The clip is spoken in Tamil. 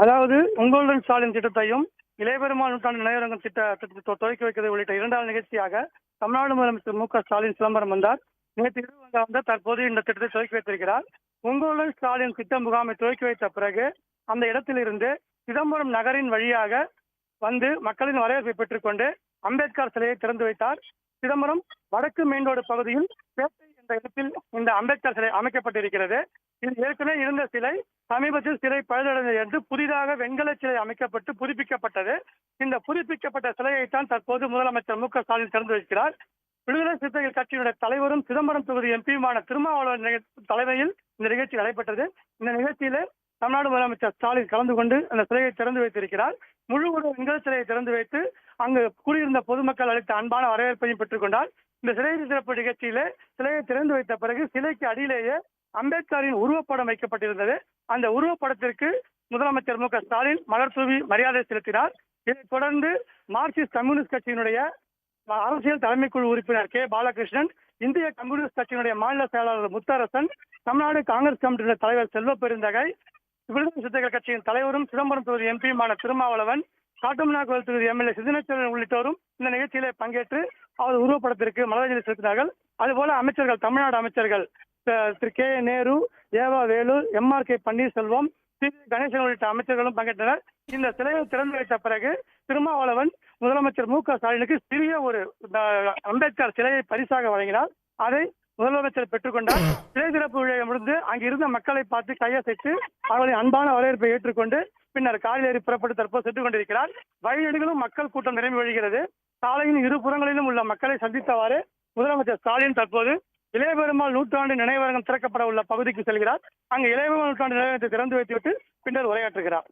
அதாவது உங்களுடன் ஸ்டாலின் திட்டத்தையும் இளையபெருமாள் நூற்றாண்டு நினைவரங்கம் திட்டத்தை துவக்கி வைக்கிறது உள்ளிட்ட இரண்டாவது நிகழ்ச்சியாக தமிழ்நாடு முதலமைச்சர் மு.க.ஸ்டாலின் சிதம்பரம் வந்தார். நேற்று இரவு வந்த தற்போது இந்த திட்டத்தை துவக்கி வைத்திருக்கிறார். உங்களுடன் ஸ்டாலின் திட்ட முகாமை துவக்கி வைத்த பிறகு அந்த இடத்திலிருந்து சிதம்பரம் நகரின் வழியாக வந்து மக்களின் வரவேற்பை பெற்றுக் கொண்டு அம்பேத்கர் சிலையை திறந்து வைத்தார். சிதம்பரம் வடக்கு மெயின்ரோடு பகுதியில் பேட்டை என்ற இடத்தில் இந்த அம்பேத்கர் சிலை அமைக்கப்பட்டிருக்கிறது. இது ஏற்கனவே இருந்த சிலை சமீபத்தில் சிலை பழுதடைந்தது என்று புதிதாக வெண்கல சிலை அமைக்கப்பட்டு புதுப்பிக்கப்பட்டது. இந்த புதுப்பிக்கப்பட்ட சிலையைத்தான் தற்போது முதலமைச்சர் மு.க.ஸ்டாலின் திறந்து வைக்கிறார். விடுதலை சிறுத்தைகள் கட்சியினுடைய தலைவரும் சிதம்பரம் தொகுதி எம்பியுமான திருமாவளவன் தலைமையில் இந்த நிகழ்ச்சி நடைபெற்றது. இந்த நிகழ்ச்சியில தமிழ்நாடு முதலமைச்சர் ஸ்டாலின் கலந்து கொண்டு அந்த சிலையை திறந்து வைத்திருக்கிறார். முழு வெண்கல சிலையை திறந்து வைத்து அங்கு கூடியிருந்த பொதுமக்கள் அளித்த அன்பான வரவேற்பையும் பெற்றுக் கொண்டார். இந்த சிலை சிறப்பு நிகழ்ச்சியில சிலையை திறந்து வைத்த பிறகு சிலைக்கு அடியிலேயே அம்பேத்கரின் உருவப்படம் வைக்கப்பட்டிருந்தது. அந்த உருவப்படத்திற்கு முதலமைச்சர் மு.க.ஸ்டாலின் மலர் தூவி மரியாதை செலுத்தினார். இதைத் தொடர்ந்து மார்க்சிஸ்ட் கம்யூனிஸ்ட் கட்சியினுடைய அரசியல் தலைமைக்குழு உறுப்பினர் கே. பாலகிருஷ்ணன், இந்திய கம்யூனிஸ்ட் கட்சியினுடைய மாநில செயலாளர் முத்தரசன், தமிழ்நாடு காங்கிரஸ் கமிட்டியுடைய தலைவர் செல்வ பெருந்தகை, விடுதலை சிறுத்தைகள் கட்சியின் தலைவரும் சிதம்பரம் தொகுதி எம்பியுமான திருமாவளவன், காட்டுமன்னார்கோவில் தொகுதி எம்எல்ஏ சிதனேஸ்வரன் உள்ளிட்டோரும் இந்த நிகழ்ச்சியிலே பங்கேற்று அவர் உருவப்படத்திற்கு மலரஞ்சலி செலுத்தினார்கள். அதுபோல அமைச்சர்கள், தமிழ்நாடு அமைச்சர்கள் திரு கே. நேரு, ஏவா வேலு, எம்.ஆர்.கே. பன்னீர்செல்வம், சி. கணேசன் உள்ளிட்ட அமைச்சர்களும் பங்கேற்றனர். இந்த சிலையை திறந்து வைத்த பிறகு திருமாவளவன் முதலமைச்சர் மு.க.ஸ்டாலினுக்கு சிறிய ஒரு அம்பேத்கர் சிலையை பரிசாக வழங்கினார். அதை முதலமைச்சர் பெற்றுக்கொண்டார். சிலை திறப்பு விழாவை முடிந்து அங்கிருந்த மக்களை பார்த்து கையசைத்து அவர்களின் அன்பான வரவேற்பை ஏற்றுக்கொண்டு பின்னர் காரில் ஏறி புறப்பட்டு தற்போது சென்று கொண்டிருக்கிறார். வழிநெடுகிலும் மக்கள் கூட்டம் நிரம்பி வழிகிறது. சாலையின் இரு புறங்களிலும் உள்ள மக்களை சந்தித்தவாறு முதலமைச்சர் ஸ்டாலின் தற்போது இளையபெருமாள் நூற்றாண்டு நினைவரங்கம் திறக்கப்பட உள்ள பகுதிக்கு செல்கிறார். அங்கு இளையபெருமாள் நூற்றாண்டு நினைவரங்கத்தை திறந்து வைத்துவிட்டு பின்னர் உரையாற்றுகிறார்.